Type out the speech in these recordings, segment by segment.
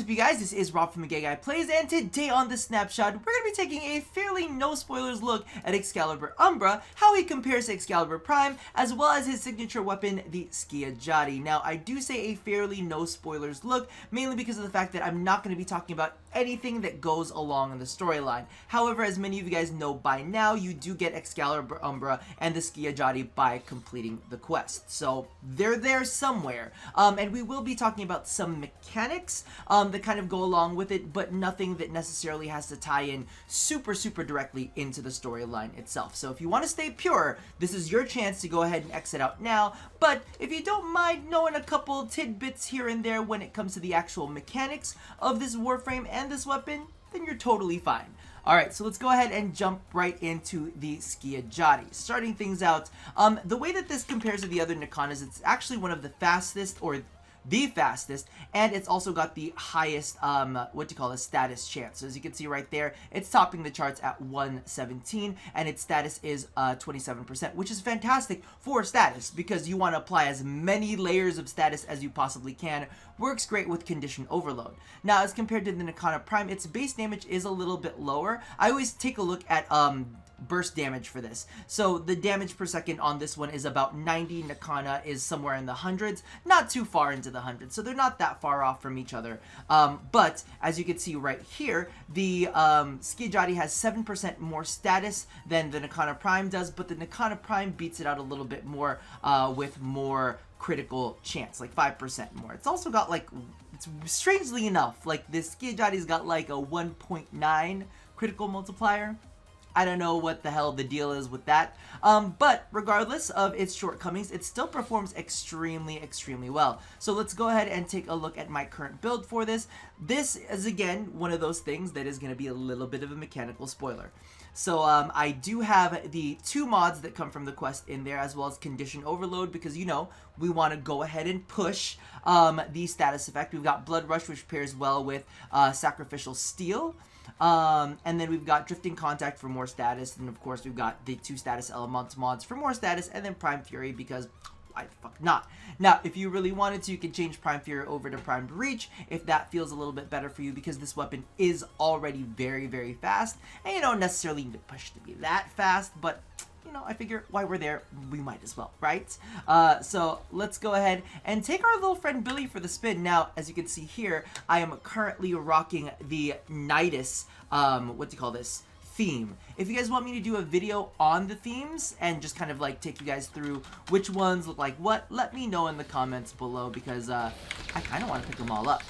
up, you guys? This is Rob from Skiajati Plays, and today on this snapshot, we're going to be taking a fairly no-spoilers look at Excalibur Umbra, how he compares to Excalibur Prime, as well as his signature weapon, the Skiajati. Now, I do say a fairly no-spoilers look, mainly because of the fact that I'm not going to be talking about anything that goes along in the storyline. However, as many of you guys know by now, you do get Excalibur Umbra and the Skiajati by completing the quest. So, they're there somewhere. And we will be talking about some mechanics that kind of go along with it, but nothing that necessarily has to tie in super directly into the storyline itself. So if you want to stay pure, this is your chance to go ahead and exit out now. But if you don't mind knowing a couple tidbits here and there when it comes to the actual mechanics of this Warframe and this weapon, then you're totally fine. Alright, so let's go ahead and jump right into the Skiajati. Starting things out, the way that this compares to the other Nikon is it's actually one of the fastest, or the fastest, and it's also got the highest, status chance. So as you can see right there, it's topping the charts at 117, and its status is 27%, which is fantastic for status, because you want to apply as many layers of status as you possibly can. Works great with condition overload. Now, as compared to the Nikon Prime, its base damage is a little bit lower. I always take a look at burst damage for this. So the damage per second on this one is about 90. Nikana is somewhere in the hundreds, not too far into the hundreds, so they're not that far off from each other. But as you can see right here, the Skiajati has 7% more status than the Nikana Prime does, but the Nikana Prime beats it out a little bit more with more critical chance, like 5% more. It's also got it's strangely enough, like this Skiajati's got like a 1.9 critical multiplier. I don't know what the hell the deal is with that, but regardless of its shortcomings, it still performs extremely well. So let's go ahead and take a look at my current build for this. This is, again, one of those things that is going to be a little bit of a mechanical spoiler. So I do have the 2 mods that come from the quest in there, as well as condition overload, because, you know, we want to go ahead and push the status effect. We've got Blood Rush, which pairs well with Sacrificial Steel. And then we've got Drifting Contact for more status, and of course we've got the 2 status elements mods for more status, and then Prime Fury, because why the fuck not? Now, if you really wanted to, you could change Prime Fury over to Primed Reach if that feels a little bit better for you, because this weapon is already very fast, and you don't necessarily need to push to be that fast, but you know, I figure while we're there, we might as well, right? So let's go ahead and take our little friend Billy for the spin. Now, as you can see here, I am currently rocking the Nidus, theme. If you guys want me to do a video on the themes and just kind of like take you guys through which ones look like what, let me know in the comments below, because I kind of want to pick them all up.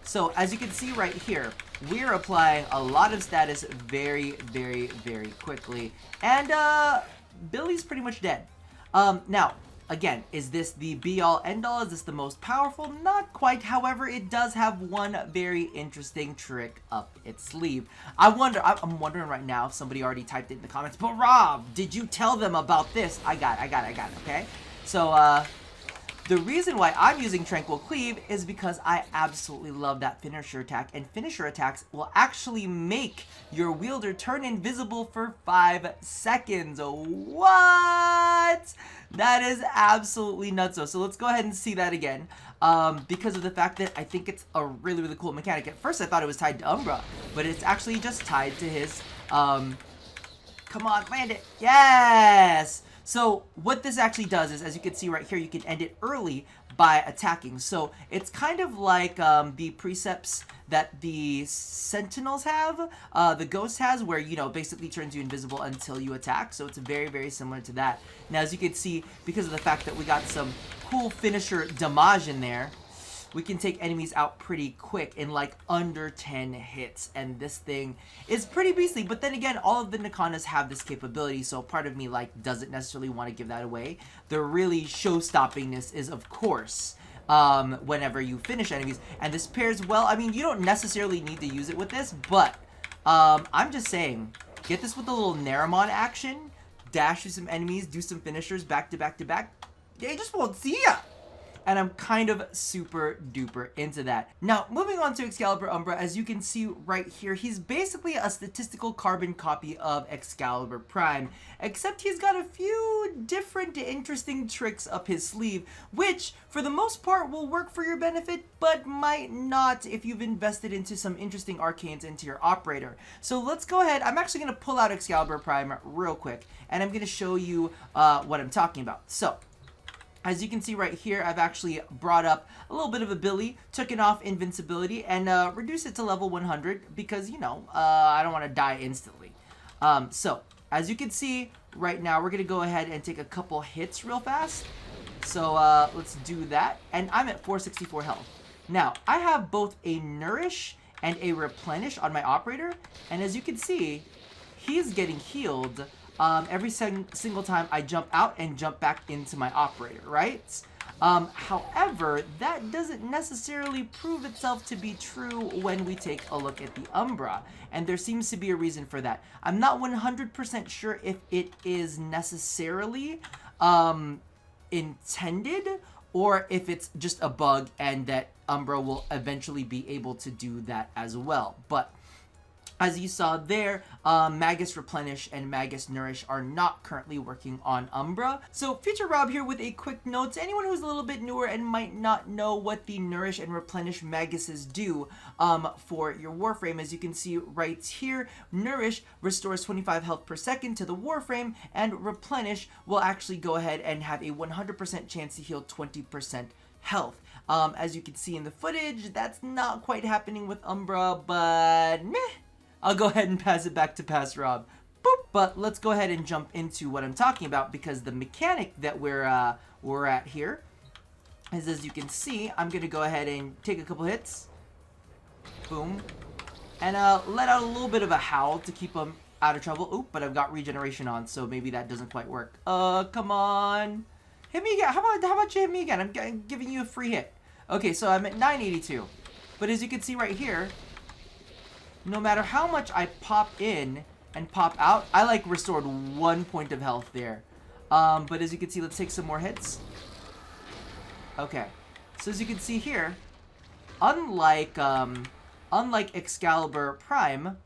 So as you can see right here, we're applying a lot of status very quickly, and Billy's pretty much dead. Now, again, is this the be-all, end-all? Is this the most powerful? Not quite. However, it does have one very interesting trick up its sleeve. I'm wondering right now if somebody already typed it in the comments, but Rob, did you tell them about this? I got it, okay? So, the reason why I'm using Tranquil Cleave is because I absolutely love that finisher attack, and finisher attacks will actually make your wielder turn invisible for 5 seconds. What? That is absolutely nuts. So let's go ahead and see that again, because of the fact that I think it's a really cool mechanic. At first I thought it was tied to Umbra, but it's actually just tied to his, come on, land it, yes! So what this actually does is, as you can see right here, you can end it early by attacking. So it's kind of like the precepts that the Sentinels have, the Ghost has, where, you know, basically turns you invisible until you attack. So it's very similar to that. Now, as you can see, because of the fact that we got some cool finisher damage in there, we can take enemies out pretty quick in like under 10 hits, and this thing is pretty beastly. But then again, all of the Nikanas have this capability, so part of me like doesn't necessarily want to give that away. The really show-stoppingness is, of course, whenever you finish enemies, and this pairs well. I mean, you don't necessarily need to use it with this, but I'm just saying, get this with a little Naramon action, dash through some enemies, do some finishers back to back. They just won't see ya. and I'm kind of super duper into that. Now, moving on to Excalibur Umbra, as you can see right here, he's basically a statistical carbon copy of Excalibur Prime, except he's got a few different interesting tricks up his sleeve, which for the most part will work for your benefit, but might not if you've invested into some interesting arcanes into your operator. So let's go ahead. I'm actually going to pull out Excalibur Prime real quick, and I'm going to show you what I'm talking about. So, as you can see right here, I've actually brought up a little bit of ability, taken off invincibility, and reduced it to level 100 because, you know, I don't want to die instantly. So, as you can see right now, we're going to go ahead and take a couple hits real fast. So, let's do that. And I'm at 464 health. Now, I have both a Nourish and a Replenish on my operator. And as you can see, he's getting healed every single time I jump out and jump back into my operator, right? However, that doesn't necessarily prove itself to be true when we take a look at the Umbra, and there seems to be a reason for that. I'm not 100% sure if it is necessarily intended, or if it's just a bug and that Umbra will eventually be able to do that as well. But as you saw there, Magus Replenish and Magus Nourish are not currently working on Umbra. So Future Rob here with a quick note to anyone who's a little bit newer and might not know what the Nourish and Replenish Maguses do for your Warframe. As you can see right here, Nourish restores 25 health per second to the Warframe, and Replenish will actually go ahead and have a 100% chance to heal 20% health. As you can see in the footage, that's not quite happening with Umbra, but meh. I'll go ahead and pass it back to Pass Rob. Boop. But let's go ahead and jump into what I'm talking about, because the mechanic that we're at here is, as you can see, I'm gonna go ahead and take a couple hits. Boom. And let out a little bit of a howl to keep him out of trouble. Oop, but I've got regeneration on, so maybe that doesn't quite work. Come on. Hit me again. How about you hit me again? I'm giving you a free hit. Okay, so I'm at 982. But as you can see right here, no matter how much I pop in and pop out, I like restored 1 point of health there. But as you can see, let's take some more hits. Okay, so as you can see here, unlike Excalibur Prime,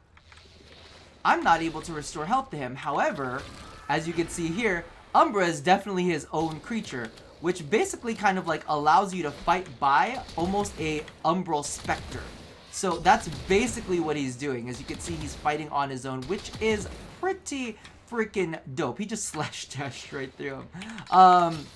I'm not able to restore health to him. However, as you can see here, Umbra is definitely his own creature, which basically kind of like allows you to fight by almost a Umbral Spectre. So that's basically what he's doing. As you can see, he's fighting on his own, which is pretty freaking dope. He just slash dashed right through him.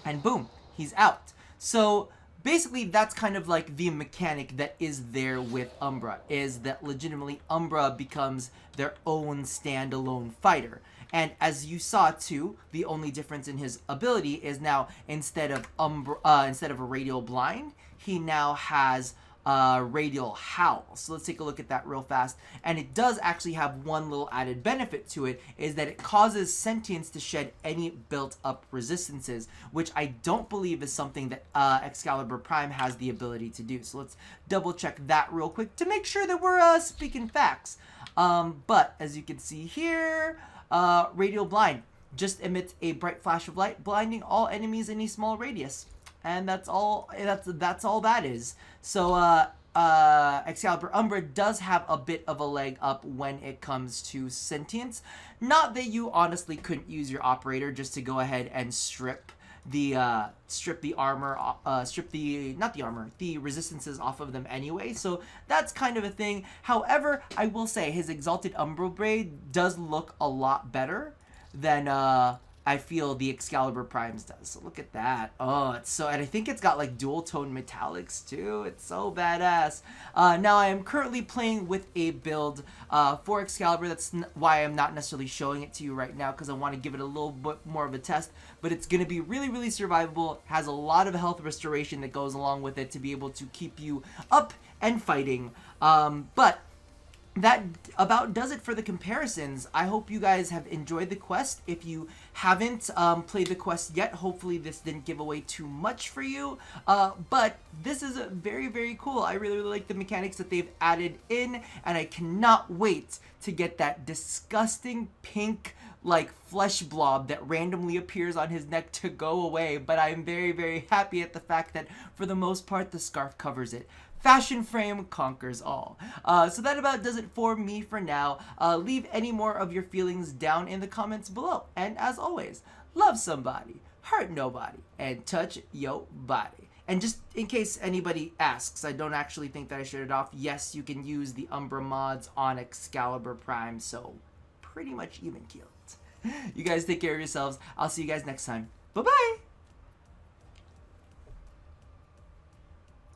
And boom, he's out. So basically, that's kind of like the mechanic that is there with Umbra, is that legitimately Umbra becomes their own standalone fighter. And as you saw too, the only difference in his ability is now instead of a radial blind, he now has radial howl. So let's take a look at that real fast. And it does actually have one little added benefit to it, is that it causes sentience to shed any built up resistances, which I don't believe is something that Excalibur Prime has the ability to do. So let's double check that real quick to make sure that we're speaking facts. But as you can see here, radial blind just emits a bright flash of light, blinding all enemies in a small radius. And that's all that is. So Excalibur Umbra does have a bit of a leg up when it comes to sentience. Not that you honestly couldn't use your operator just to go ahead and strip the resistances off of them anyway. So that's kind of a thing. However, I will say his Exalted Umbral Blade does look a lot better than I feel the Excalibur Primes does. So look at that. Oh, it's so, and I think it's got like dual tone metallics too. It's so badass. Now I am currently playing with a build for Excalibur. That's why I'm not necessarily showing it to you right now, because I want to give it a little bit more of a test. But it's going to be really, really survivable. Has a lot of health restoration that goes along with it to be able to keep you up and fighting. But that about does it for the comparisons. I hope you guys have enjoyed the quest. If you haven't played the quest yet, hopefully this didn't give away too much for you. But this is very, very cool. I really, really like the mechanics that they've added in, and I cannot wait to get that disgusting pink like flesh blob that randomly appears on his neck to go away, but I'm very, very happy at the fact that for the most part the scarf covers it. Fashion frame conquers all. So that about does it for me for now. Leave any more of your feelings down in the comments below. And as always, love somebody, hurt nobody, and touch yo body. And just in case anybody asks, I don't actually think that I showed it off. Yes, you can use the Umbra mods on Excalibur Prime, so pretty much even keeled. You guys take care of yourselves. I'll see you guys next time. Bye-bye!